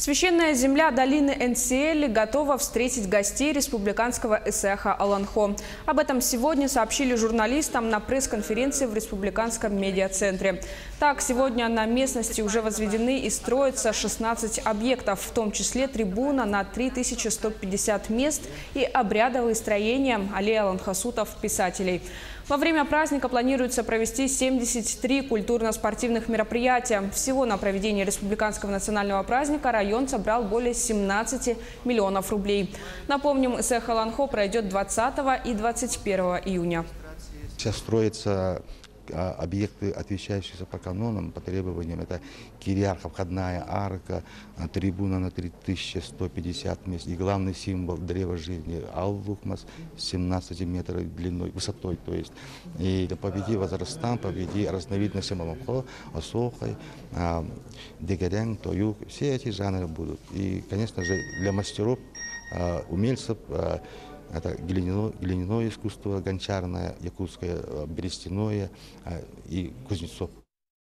Священная земля долины Энсиэли готова встретить гостей республиканского эсэха Аланхо. Об этом сегодня сообщили журналистам на пресс-конференции в Республиканском медиацентре. Так, сегодня на местности уже возведены и строятся 16 объектов, в том числе трибуна на 3150 мест и обрядовые строения аллея аланхасутов-писателей. Во время праздника планируется провести 73 культурно-спортивных мероприятия. Всего на проведение республиканского национального праздника район собрал более 17 миллионов рублей. Напомним, эсэх Аланхо пройдет 20 и 21 июня. Сейчас строятся объекты, отвечающие по канонам, по требованиям. Это кириарха, входная арка, трибуна на 3150 мест и главный символ древа жизни Аллухмас 17 метров длиной, высотой. То есть и поведи возрастам, поведи разновидностям Аланхо, осохой, дегерян, тоюк. Все эти жанры будут. И, конечно же, для мастеров, умельцев, это глиняное искусство, гончарное, якутское, берестяное и кузнецов.